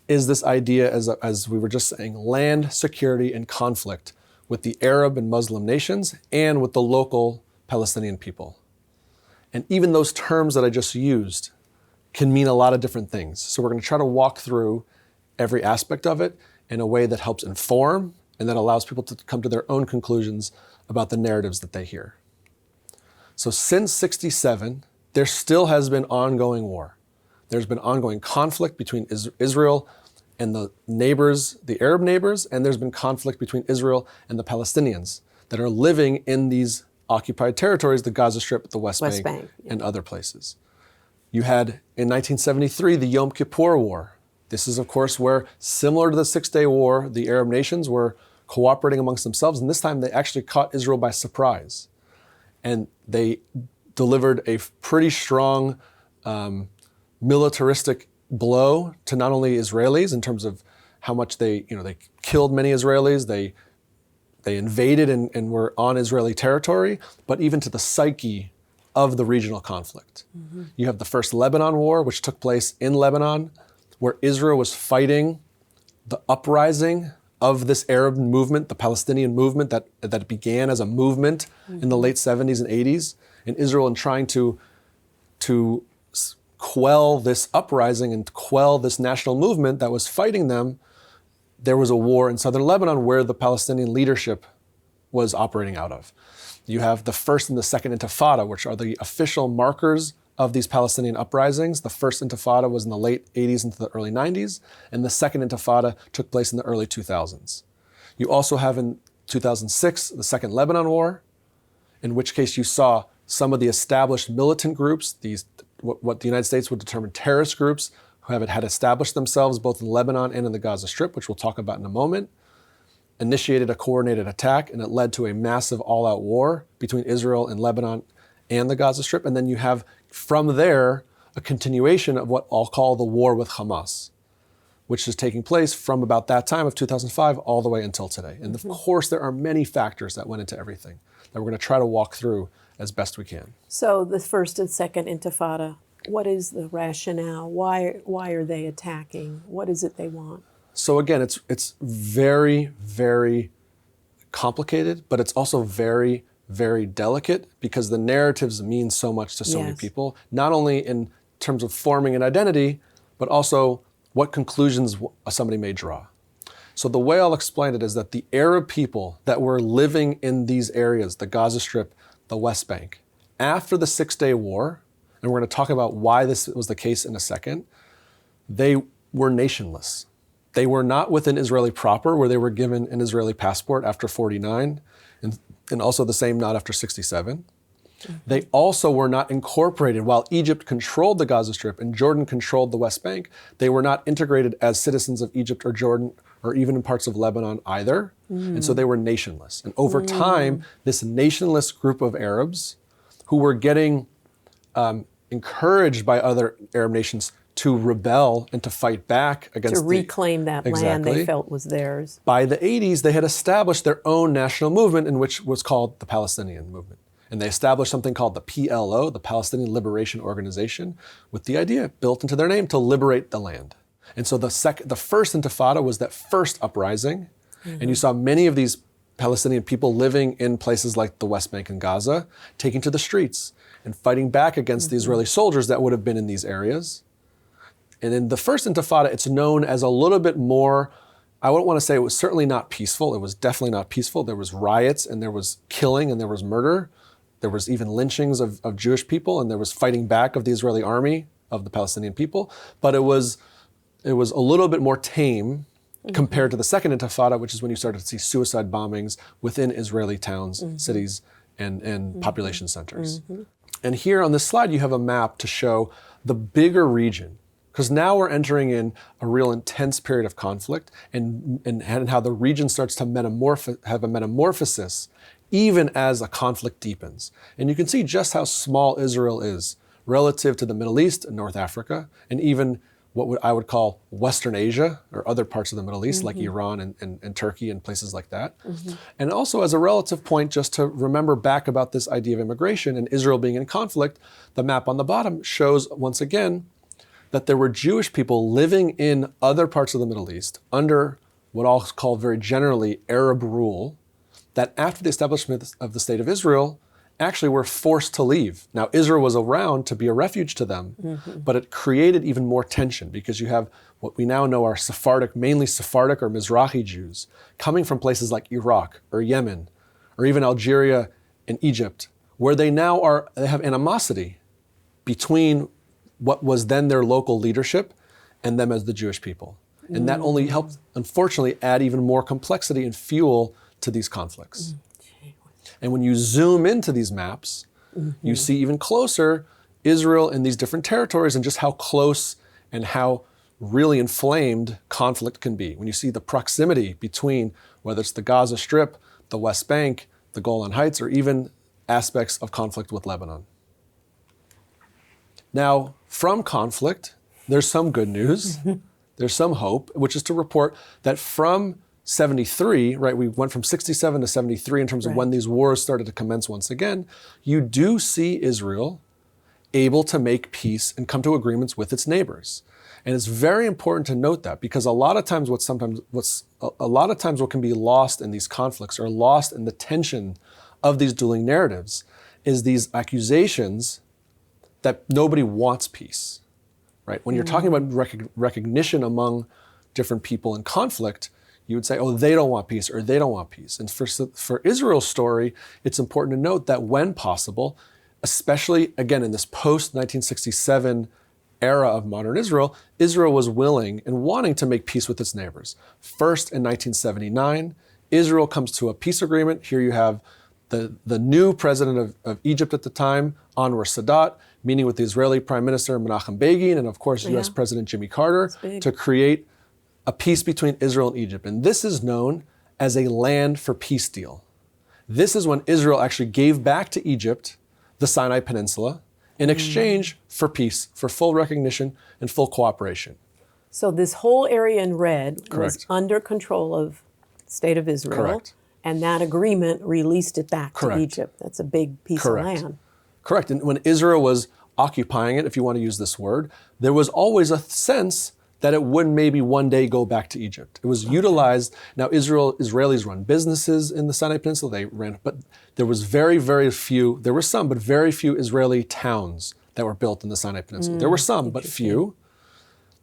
is this idea, as we were just saying, land, security, and conflict with the Arab and Muslim nations and with the local Palestinian people. And even those terms that I just used can mean a lot of different things. So we're going to try to walk through every aspect of it in a way that helps inform and that allows people to come to their own conclusions about the narratives that they hear. So since 67, there still has been ongoing war. There's been ongoing conflict between Israel and the neighbors, the Arab neighbors, and there's been conflict between Israel and the Palestinians that are living in these occupied territories, the Gaza Strip, the West Bank, and other places. You had, in 1973, the Yom Kippur War. This is, of course, where, similar to the Six-Day War, the Arab nations were cooperating amongst themselves, and this time they actually caught Israel by surprise. And they delivered a pretty strong militaristic blow to not only Israelis in terms of how much they killed many Israelis, they invaded and were on Israeli territory, but even to the psyche of the regional conflict. You have the first Lebanon War, which took place in Lebanon, where Israel was fighting the uprising of this Arab movement, the Palestinian movement that began as a movement in the late 70s and 80s, and Israel in trying to quell this uprising and quell this national movement that was fighting them, there was a war in southern Lebanon where the Palestinian leadership was operating out of. You have the first and the second intifada, which are the official markers of these Palestinian uprisings. The first intifada was in the late 80s into the early 90s, and the second intifada took place in the early 2000s. You also have in 2006, the Second Lebanon War, in which case you saw some of the established militant groups, what the United States would determine terrorist groups, who had established themselves both in Lebanon and in the Gaza Strip, which we'll talk about in a moment, initiated a coordinated attack, and it led to a massive all-out war between Israel and Lebanon and the Gaza Strip. And then you have, from there, a continuation of what I'll call the war with Hamas, which is taking place from about that time of 2005 all the way until today. And of course, there are many factors that went into everything that we're going to try to walk through as best we can. So the first and second intifada, what is the rationale? Why are they attacking? What is it they want? So again, it's very, very complicated, but it's also very, very delicate because the narratives mean so much to so many people, not only in terms of forming an identity, but also what conclusions somebody may draw. So the way I'll explain it is that the Arab people that were living in these areas, the Gaza Strip, the West Bank, after the Six-Day War, and we're going to talk about why this was the case in a second, they were nationless. They were not within Israeli proper, where they were given an Israeli passport after 49, and also the same not after 67. They also were not incorporated. While Egypt controlled the Gaza Strip and Jordan controlled the West Bank, they were not integrated as citizens of Egypt or Jordan, or even in parts of Lebanon either. And so they were nationless. And over time, this nationless group of Arabs who were getting encouraged by other Arab nations to rebel and to fight back against to reclaim that land they felt was theirs. By the 80s, they had established their own national movement, in which was called the Palestinian movement. And they established something called the PLO, the Palestinian Liberation Organization, with the idea built into their name to liberate the land. And so the first intifada was that first uprising, and you saw many of these Palestinian people living in places like the West Bank and Gaza, taking to the streets and fighting back against the Israeli soldiers that would have been in these areas. And in the first intifada, it's known as a little bit more, I wouldn't want to say it was certainly not peaceful. It was definitely not peaceful. There was riots and there was killing and there was murder. There was even lynchings of Jewish people, and there was fighting back of the Israeli army, of the Palestinian people. But it was a little bit more tame compared to the second intifada, which is when you started to see suicide bombings within Israeli towns, cities, and population centers. And here on this slide, you have a map to show the bigger region, because now we're entering in a real intense period of conflict, and how the region starts to have a metamorphosis even as a conflict deepens. And you can see just how small Israel is relative to the Middle East and North Africa, and even what I would call Western Asia or other parts of the Middle East, like Iran and Turkey and places like that. And also as a relative point, just to remember back about this idea of immigration and Israel being in conflict, the map on the bottom shows once again that there were Jewish people living in other parts of the Middle East under what I'll call very generally Arab rule, that after the establishment of the State of Israel, actually were forced to leave. Now, Israel was around to be a refuge to them, but it created even more tension because you have what we now know are Sephardic, mainly Sephardic or Mizrahi Jews, coming from places like Iraq or Yemen, or even Algeria and Egypt, where they have animosity between what was then their local leadership and them as the Jewish people. And that only helped, unfortunately, add even more complexity and fuel to these conflicts. And when you zoom into these maps, you see even closer Israel and these different territories and just how close and how really inflamed conflict can be. When you see the proximity between whether it's the Gaza Strip, the West Bank, the Golan Heights, or even aspects of conflict with Lebanon. Now, from conflict, there's some good news. There's some hope, which is to report that from 73, right, we went from 67 to 73 in terms of when these wars started to commence once again. You do see Israel able to make peace and come to agreements with its neighbors. And it's very important to note that, because a lot of times what can be lost in these conflicts or lost in the tension of these dueling narratives is these accusations that nobody wants peace. right? When you're talking about recognition among different people in conflict, you would say, oh, they don't want peace or they don't want peace. And for Israel's story, it's important to note that when possible, especially, again, in this post-1967 era of modern Israel, Israel was willing and wanting to make peace with its neighbors. First, in 1979, Israel comes to a peace agreement. Here you have the new president of Egypt at the time, Anwar Sadat, meeting with the Israeli Prime Minister Menachem Begin and, of course, US President Jimmy Carter to create a peace between Israel and Egypt. And this is known as a land for peace deal. This is when Israel actually gave back to Egypt the Sinai Peninsula in exchange for peace, for full recognition and full cooperation. So this whole area in red Correct. was under control of the State of Israel. Correct. And that agreement released it back Correct. to Egypt. That's a big piece Correct. of land. Correct. And when Israel was occupying it, if you want to use this word, there was always a sense that it would maybe one day go back to Egypt. It was utilized. Now, Israelis run businesses in the Sinai Peninsula. They ran, but there was very, very few. There were some, but very few Israeli towns that were built in the Sinai Peninsula. There were some, but few.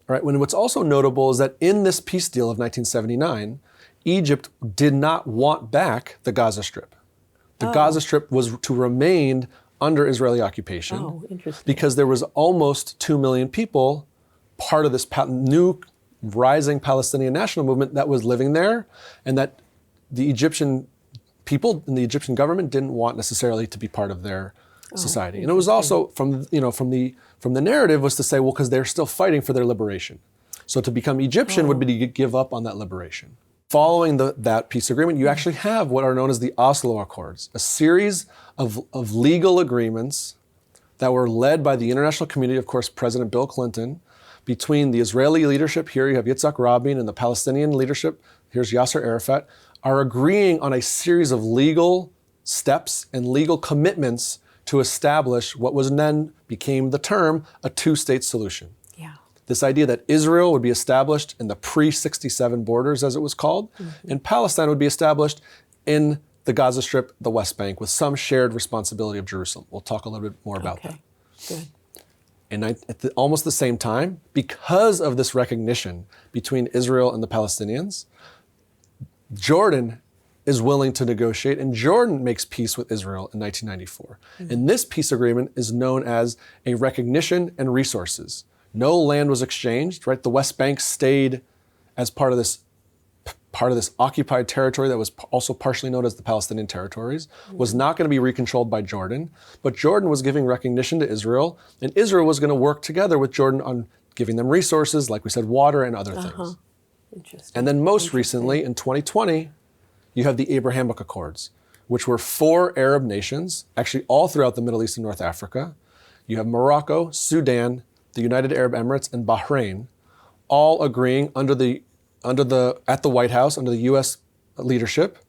All right. What's also notable is that in this peace deal of 1979, Egypt did not want back the Gaza Strip. The Gaza Strip was to remain under Israeli occupation. Oh, interesting. Because there was almost 2 million people, part of this new rising Palestinian national movement that was living there, and that the Egyptian people and the Egyptian government didn't want necessarily to be part of their society. And it was also from the narrative was to say, well, because they're still fighting for their liberation. So to become Egyptian would be to give up on that liberation. Following that peace agreement, you actually have what are known as the Oslo Accords, a series of legal agreements that were led by the international community, of course, President Bill Clinton, between the Israeli leadership, here you have Yitzhak Rabin, and the Palestinian leadership, here's Yasser Arafat, are agreeing on a series of legal steps and legal commitments to establish what was then became the term a two-state solution. Yeah. This idea that Israel would be established in the pre-67 borders, as it was called, and Palestine would be established in the Gaza Strip, the West Bank, with some shared responsibility of Jerusalem. We'll talk a little bit more about that. Good. And at almost the same time, because of this recognition between Israel and the Palestinians, Jordan is willing to negotiate, and Jordan makes peace with Israel in 1994. And this peace agreement is known as a recognition and resources. No land was exchanged, right? The West Bank stayed as part of this occupied territory that was also partially known as the Palestinian territories, was not going to be recontrolled by Jordan, but Jordan was giving recognition to Israel, and Israel was going to work together with Jordan on giving them resources, like we said, water and other things. Interesting. And then most recently, in 2020, you have the Abrahamic Accords, which were 4 Arab nations, actually all throughout the Middle East and North Africa. You have Morocco, Sudan, the United Arab Emirates, and Bahrain, all agreeing at the White House, under the U.S. leadership.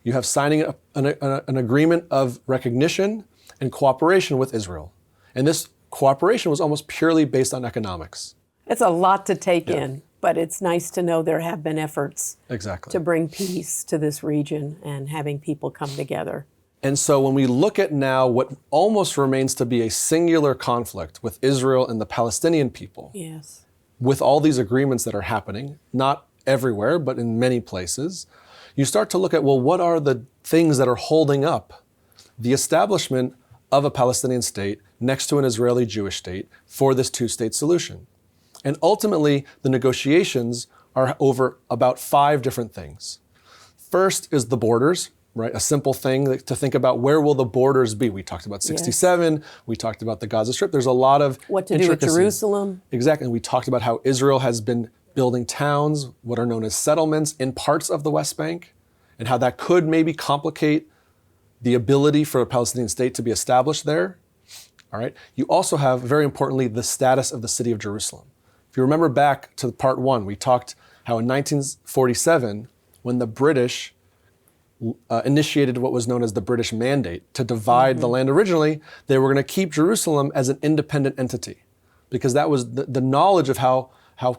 You have signing an agreement of recognition and cooperation with Israel. And this cooperation was almost purely based on economics. It's a lot to take in, but it's nice to know there have been efforts to bring peace to this region and having people come together. And so when we look at now what almost remains to be a singular conflict with Israel and the Palestinian people, Yes. with all these agreements that are happening, not everywhere, but in many places, you start to look at, well, what are the things that are holding up the establishment of a Palestinian state next to an Israeli Jewish state for this two-state solution? And ultimately, the negotiations are over about 5 different things. First is the borders, right? A simple thing to think about, where will the borders be? We talked about 67, we talked about the Gaza Strip. There's a lot of What to do with Jerusalem. Exactly, and we talked about how Israel has been building towns, what are known as settlements, in parts of the West Bank, and how that could maybe complicate the ability for a Palestinian state to be established there. All right. You also have, very importantly, the status of the city of Jerusalem. If you remember back to part 1, we talked how in 1947, when the British initiated what was known as the British Mandate to divide the land originally, they were going to keep Jerusalem as an independent entity, because that was the knowledge of how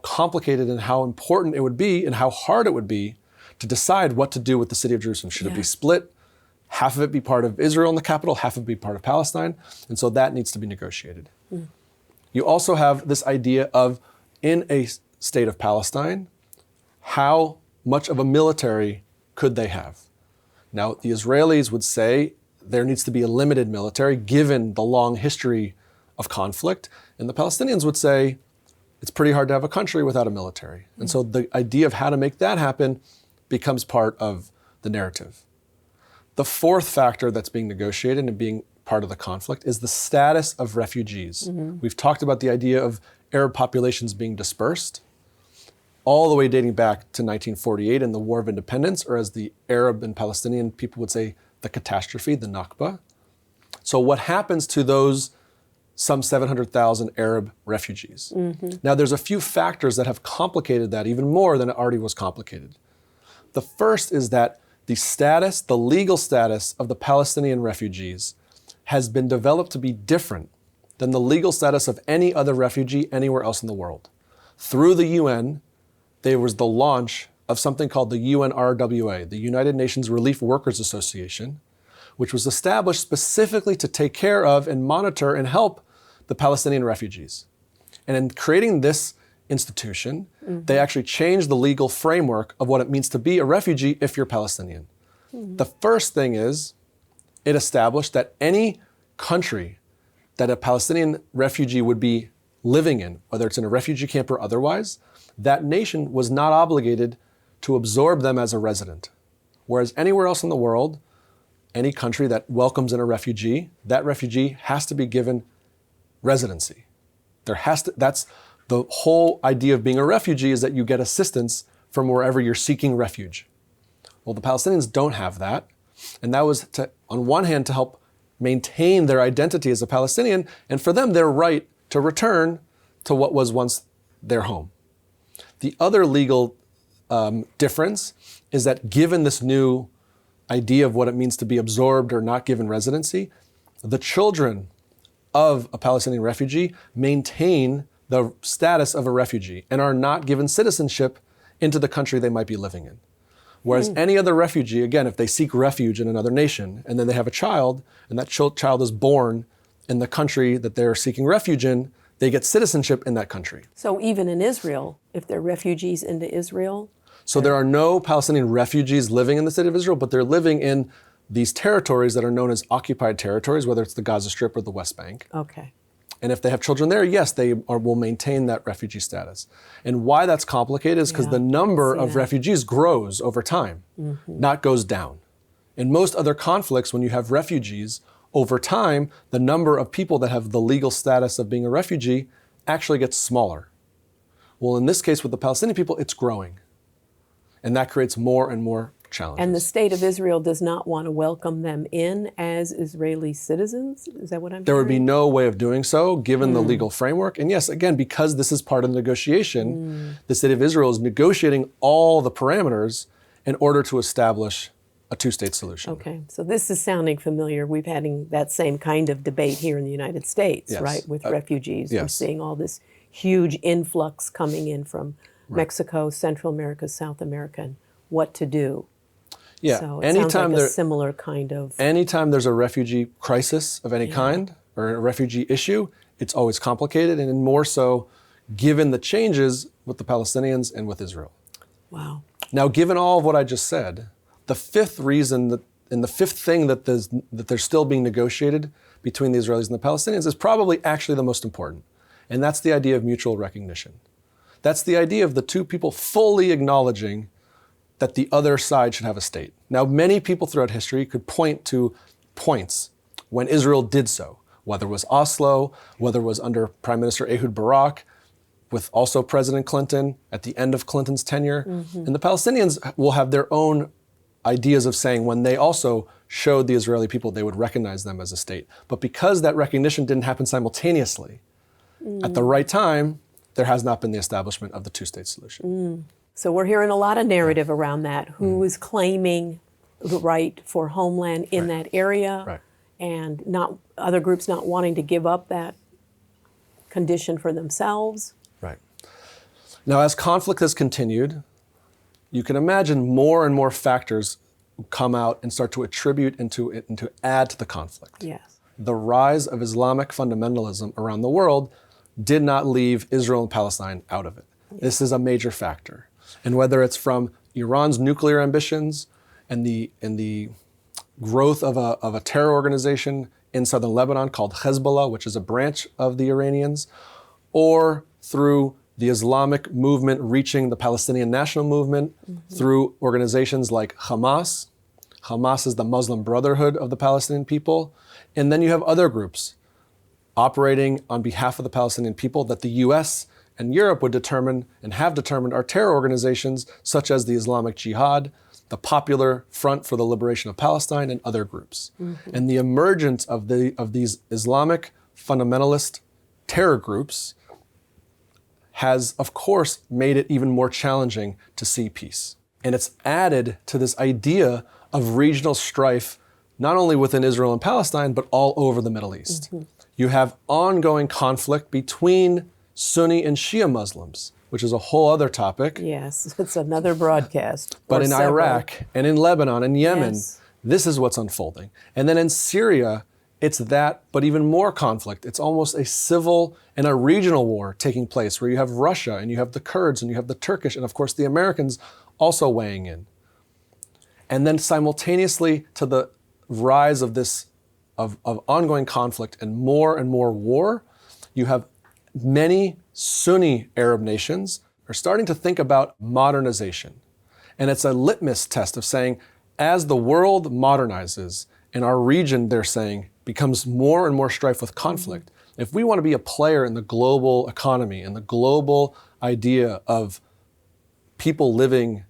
complicated and how important it would be and how hard it would be to decide what to do with the city of Jerusalem. Should it be split? Half of it be part of Israel in the capital, half of it be part of Palestine. And so that needs to be negotiated. You also have this idea of, in a state of Palestine, how much of a military could they have? Now, the Israelis would say there needs to be a limited military given the long history of conflict, and the Palestinians would say it's pretty hard to have a country without a military. And so the idea of how to make that happen becomes part of the narrative. The fourth factor that's being negotiated and being part of the conflict is the status of refugees. We've talked about the idea of Arab populations being dispersed, all the way dating back to 1948 and the War of Independence, or as the Arab and Palestinian people would say, the catastrophe, the Nakba. So what happens to those some 700,000 Arab refugees? Now, there's a few factors that have complicated that even more than it already was complicated. The first is that the status, the legal status of the Palestinian refugees has been developed to be different than the legal status of any other refugee anywhere else in the world. Through the UN, there was the launch of something called the UNRWA, the United Nations Relief Workers Association, which was established specifically to take care of and monitor and help the Palestinian refugees. And in creating this institution, they actually changed the legal framework of what it means to be a refugee if you're Palestinian. The first thing is, it established that any country that a Palestinian refugee would be living in, whether it's in a refugee camp or otherwise, that nation was not obligated to absorb them as a resident. Whereas anywhere else in the world, any country that welcomes in a refugee, that refugee has to be given residency. That's the whole idea of being a refugee, is that you get assistance from wherever you're seeking refuge. Well, the Palestinians don't have that. And that was, on one hand, to help maintain their identity as a Palestinian, and for them, their right to return to what was once their home. The other legal difference is that given this new idea of what it means to be absorbed or not given residency, the children of a Palestinian refugee maintain the status of a refugee and are not given citizenship into the country they might be living in. Whereas any other refugee, again, if they seek refuge in another nation and then they have a child and that child is born in the country that they're seeking refuge in, they get citizenship in that country. So even in Israel, if they're refugees into Israel? So there are no Palestinian refugees living in the state of Israel, but they're living in these territories that are known as occupied territories, whether it's the Gaza Strip or the West Bank. Okay. And if they have children there, yes, will maintain that refugee status. And why that's complicated is because the number of refugees grows over time, not goes down. In most other conflicts, when you have refugees, over time, the number of people that have the legal status of being a refugee actually gets smaller. Well, in this case, with the Palestinian people, it's growing. And that creates more and more challenges. And the state of Israel does not want to welcome them in as Israeli citizens? Is that what I'm There would be hearing? no way of doing so, given the legal framework. And yes, again, because this is part of the negotiation, the state of Israel is negotiating all the parameters in order to establish a two-state solution. Okay, so this is sounding familiar. We've had that same kind of debate here in the United States, Yes. right, with refugees. We're yes. seeing all this huge influx coming in from Mexico, Central America, South America, and what to do. Yeah, So it sounds like a similar kind of... Anytime there's a refugee crisis of any kind, or a refugee issue, it's always complicated, and more so given the changes with the Palestinians and with Israel. Wow. Now, given all of what I just said, the fifth reason and the fifth thing that they're still being negotiated between the Israelis and the Palestinians is probably actually the most important, and that's the idea of mutual recognition. That's the idea of the two people fully acknowledging that the other side should have a state. Now, many people throughout history could point to points when Israel did so, whether it was Oslo, whether it was under Prime Minister Ehud Barak, with also President Clinton at the end of Clinton's tenure. And the Palestinians will have their own ideas of saying when they also showed the Israeli people they would recognize them as a state. But because that recognition didn't happen simultaneously, at the right time, there has not been the establishment of the two-state solution. So we're hearing a lot of narrative around that. Who is claiming the right for homeland in that area, and not other groups not wanting to give up that condition for themselves. Right. Now, as conflict has continued, you can imagine more and more factors come out and start to attribute and to add to the conflict. Yes. The rise of Islamic fundamentalism around the world did not leave Israel and Palestine out of it. Yeah. This is a major factor. And whether it's from Iran's nuclear ambitions and the growth of a terror organization in southern Lebanon called Hezbollah, which is a branch of the Iranians, or through the Islamic movement reaching the Palestinian national movement through organizations like Hamas. Hamas is the Muslim Brotherhood of the Palestinian people. And then you have other groups operating on behalf of the Palestinian people that the US and Europe would determine and have determined are terror organizations such as the Islamic Jihad, the Popular Front for the Liberation of Palestine, and other groups. And the emergence of these Islamic fundamentalist terror groups has, of course, made it even more challenging to see peace. And it's added to this idea of regional strife, not only within Israel and Palestine, but all over the Middle East. You have ongoing conflict between Sunni and Shia Muslims, which is a whole other topic. Yes, it's another broadcast. But in Iraq and in Lebanon and Yemen, this is what's unfolding. And then in Syria, it's that, but even more conflict. It's almost a civil and a regional war taking place where you have Russia and you have the Kurds and you have the Turkish and of course the Americans also weighing in. And then simultaneously to the rise of this, of ongoing conflict and more war, you have many Sunni Arab nations are starting to think about modernization. And it's a litmus test of saying, as the world modernizes, and our region, they're saying, becomes more and more strife with conflict, if we want to be a player in the global economy and the global idea of people living,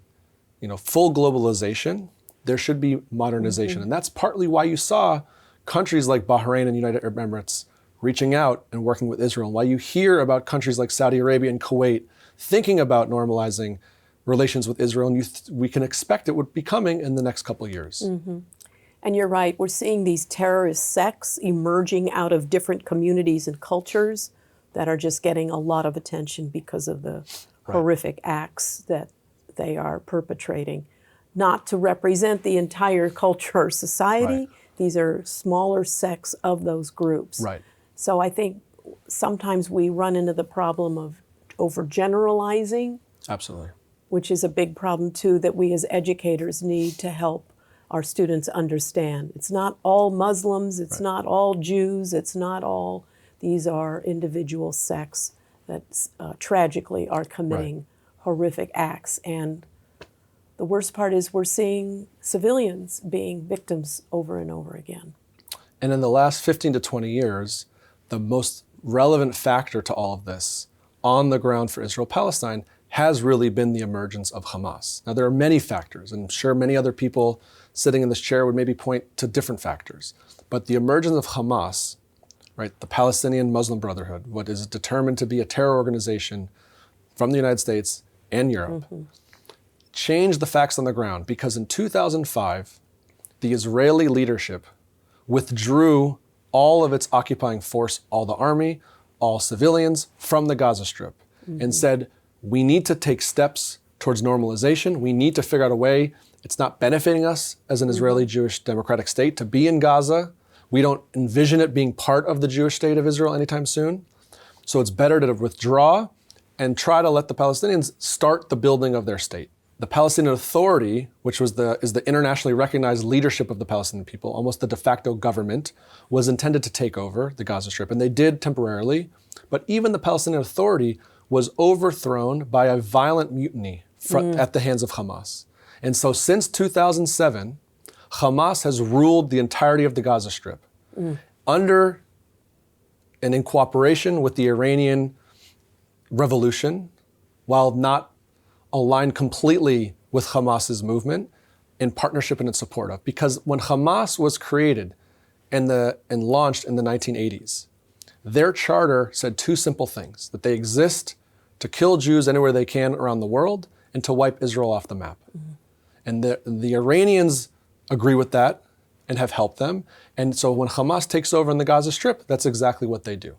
full globalization, there should be modernization. And that's partly why you saw countries like Bahrain and United Arab Emirates reaching out and working with Israel, why you hear about countries like Saudi Arabia and Kuwait thinking about normalizing relations with Israel, and we can expect it would be coming in the next couple of years. And you're right, we're seeing these terrorist sects emerging out of different communities and cultures that are just getting a lot of attention because of the horrific acts that they are perpetrating. Not to represent the entire culture or society, these are smaller sects of those groups. So I think sometimes we run into the problem of overgeneralizing. Absolutely. Which is a big problem too, that we as educators need to help our students understand. It's not all Muslims, it's not all Jews, it's not all, these are individual sects that tragically are committing horrific acts. And the worst part is we're seeing civilians being victims over and over again. And in the last 15 to 20 years, the most relevant factor to all of this on the ground for Israel-Palestine has really been the emergence of Hamas. Now, there are many factors, and I'm sure many other people sitting in this chair would maybe point to different factors. But the emergence of Hamas, the Palestinian Muslim Brotherhood, what is determined to be a terror organization from the United States and Europe, changed the facts on the ground, because in 2005, the Israeli leadership withdrew all of its occupying force, all the army, all civilians, from the Gaza Strip, and said, we need to take steps towards normalization. We need to figure out a way. It's not benefiting us as an Israeli Jewish democratic state to be in Gaza. We don't envision it being part of the Jewish state of Israel anytime soon. So it's better to withdraw and try to let the Palestinians start the building of their state. The Palestinian Authority, which is the internationally recognized leadership of the Palestinian people, almost the de facto government, was intended to take over the Gaza Strip, and they did temporarily. But even the Palestinian Authority was overthrown by a violent mutiny at the hands of Hamas. And so since 2007, Hamas has ruled the entirety of the Gaza Strip under and in cooperation with the Iranian revolution, while not aligned completely with Hamas's movement, in partnership and in support of. Because when Hamas was created and launched in the 1980s, their charter said two simple things: that they exist to kill Jews anywhere they can around the world and to wipe Israel off the map. And the Iranians agree with that and have helped them. And so when Hamas takes over in the Gaza Strip, that's exactly what they do.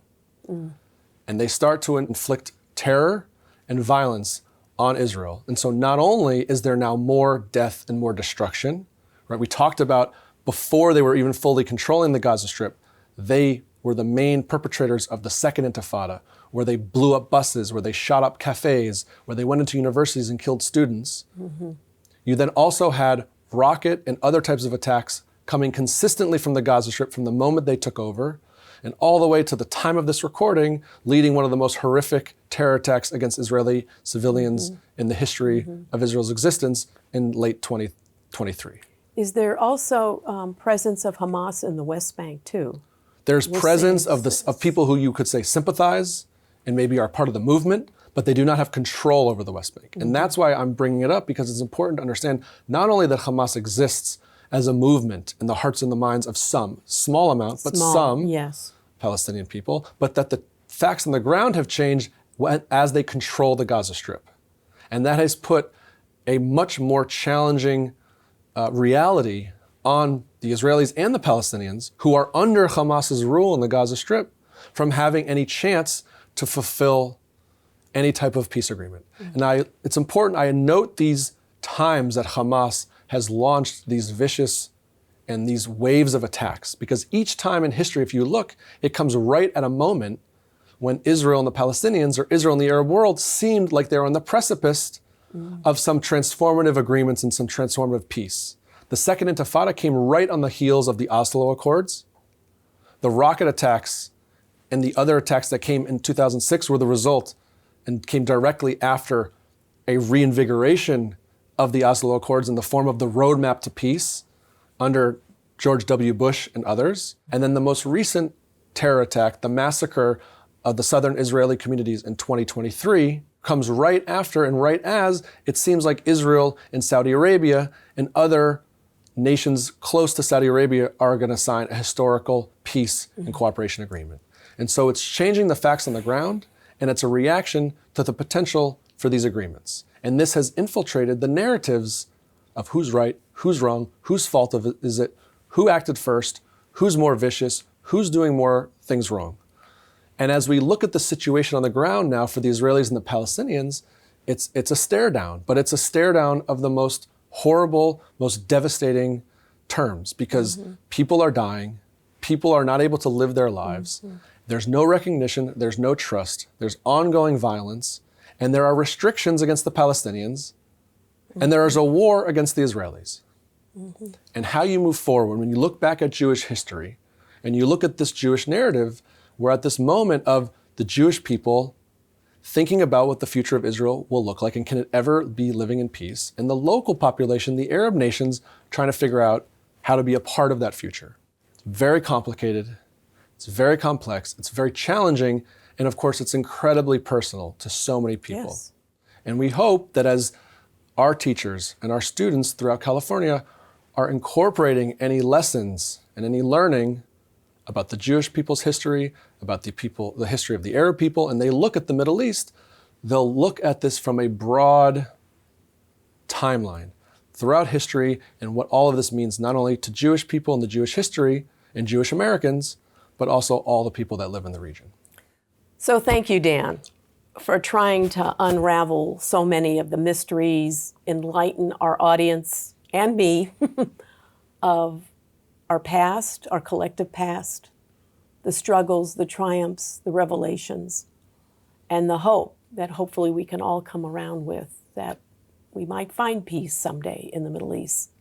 And they start to inflict terror and violence on Israel. And so not only is there now more death and more destruction, we talked about before they were even fully controlling the Gaza Strip, they were the main perpetrators of the Second Intifada, where they blew up buses, where they shot up cafes, where they went into universities and killed students. You then also had rocket and other types of attacks coming consistently from the Gaza Strip from the moment they took over, and all the way to the time of this recording, leading one of the most horrific terror attacks against Israeli civilians in the history of Israel's existence in late 2023. Is there also presence of Hamas in the West Bank too? There's presence of people who you could say sympathize and maybe are part of the movement, but they do not have control over the West Bank. And that's why I'm bringing it up, because it's important to understand not only that Hamas exists as a movement in the hearts and the minds of some, small amount, but some Palestinian people, but that the facts on the ground have changed as they control the Gaza Strip. And that has put a much more challenging reality on the Israelis and the Palestinians who are under Hamas's rule in the Gaza Strip from having any chance to fulfill any type of peace agreement. And it's important I note these times that Hamas has launched these vicious and these waves of attacks, because each time in history, if you look, it comes right at a moment when Israel and the Palestinians, or Israel and the Arab world, seemed like they were on the precipice of some transformative agreements and some transformative peace. The Second Intifada came right on the heels of the Oslo Accords. The rocket attacks and the other attacks that came in 2006 were the result and came directly after a reinvigoration of the Oslo Accords in the form of the roadmap to peace under George W. Bush and others. And then the most recent terror attack, the massacre of the southern Israeli communities in 2023, comes right after and right as it seems like Israel and Saudi Arabia and other nations close to Saudi Arabia are going to sign a historical peace and cooperation agreement. And so it's changing the facts on the ground, and it's a reaction to the potential for these agreements. And this has infiltrated the narratives of who's right, who's wrong, whose fault is it, who acted first, who's more vicious, who's doing more things wrong. And as we look at the situation on the ground now for the Israelis and the Palestinians, it's a stare down, but it's a stare down of the most horrible, most devastating terms, because people are dying, people are not able to live their lives, there's no recognition, there's no trust, there's ongoing violence, and there are restrictions against the Palestinians, and there is a war against the Israelis. And how you move forward, when you look back at Jewish history, and you look at this Jewish narrative, we're at this moment of the Jewish people thinking about what the future of Israel will look like, and can it ever be living in peace, and the local population, the Arab nations, trying to figure out how to be a part of that future. It's very complicated, it's very complex, it's very challenging, and of course it's incredibly personal to so many people. Yes. And we hope that as our teachers and our students throughout California are incorporating any lessons and any learning about the Jewish people's history, about the history of the Arab people, and they look at the Middle East, they'll look at this from a broad timeline throughout history and what all of this means not only to Jewish people and the Jewish history and Jewish Americans, but also all the people that live in the region. So thank you, Dan, for trying to unravel so many of the mysteries, enlighten our audience and me of our past, our collective past, the struggles, the triumphs, the revelations, and the hope that hopefully we can all come around with, that we might find peace someday in the Middle East.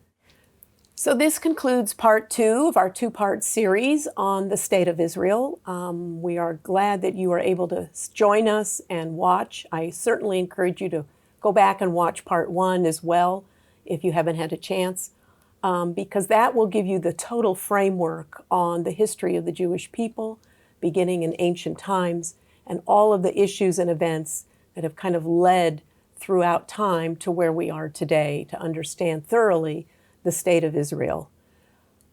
So this concludes part 2 of our 2-part series on the state of Israel. We are glad that you are able to join us and watch. I certainly encourage you to go back and watch part 1 as well if you haven't had a chance. Because that will give you the total framework on the history of the Jewish people, beginning in ancient times, and all of the issues and events that have kind of led throughout time to where we are today, to understand thoroughly the state of Israel.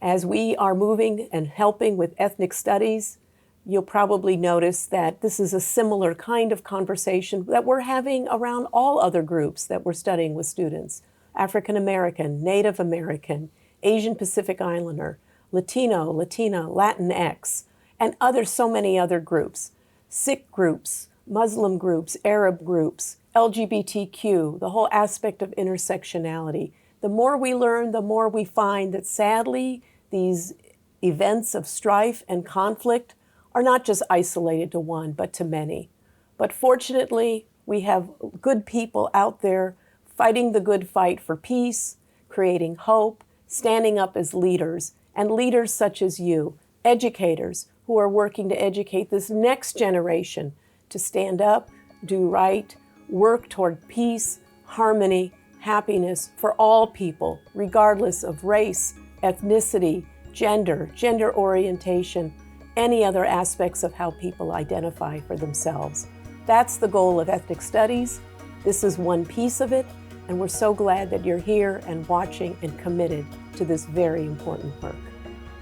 As we are moving and helping with ethnic studies, you'll probably notice that this is a similar kind of conversation that we're having around all other groups that we're studying with students. African American, Native American, Asian Pacific Islander, Latino, Latina, Latinx, and so many other groups. Sikh groups, Muslim groups, Arab groups, LGBTQ, the whole aspect of intersectionality. The more we learn, the more we find that sadly, these events of strife and conflict are not just isolated to one, but to many. But fortunately, we have good people out there fighting the good fight for peace, creating hope, standing up as leaders, and leaders such as you, educators who are working to educate this next generation to stand up, do right, work toward peace, harmony, happiness for all people, regardless of race, ethnicity, gender orientation, any other aspects of how people identify for themselves. That's the goal of ethnic studies. This is one piece of it, and we're so glad that you're here and watching and committed to this very important work.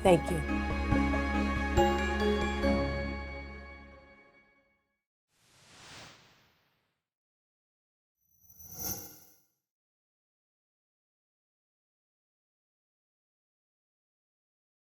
Thank you.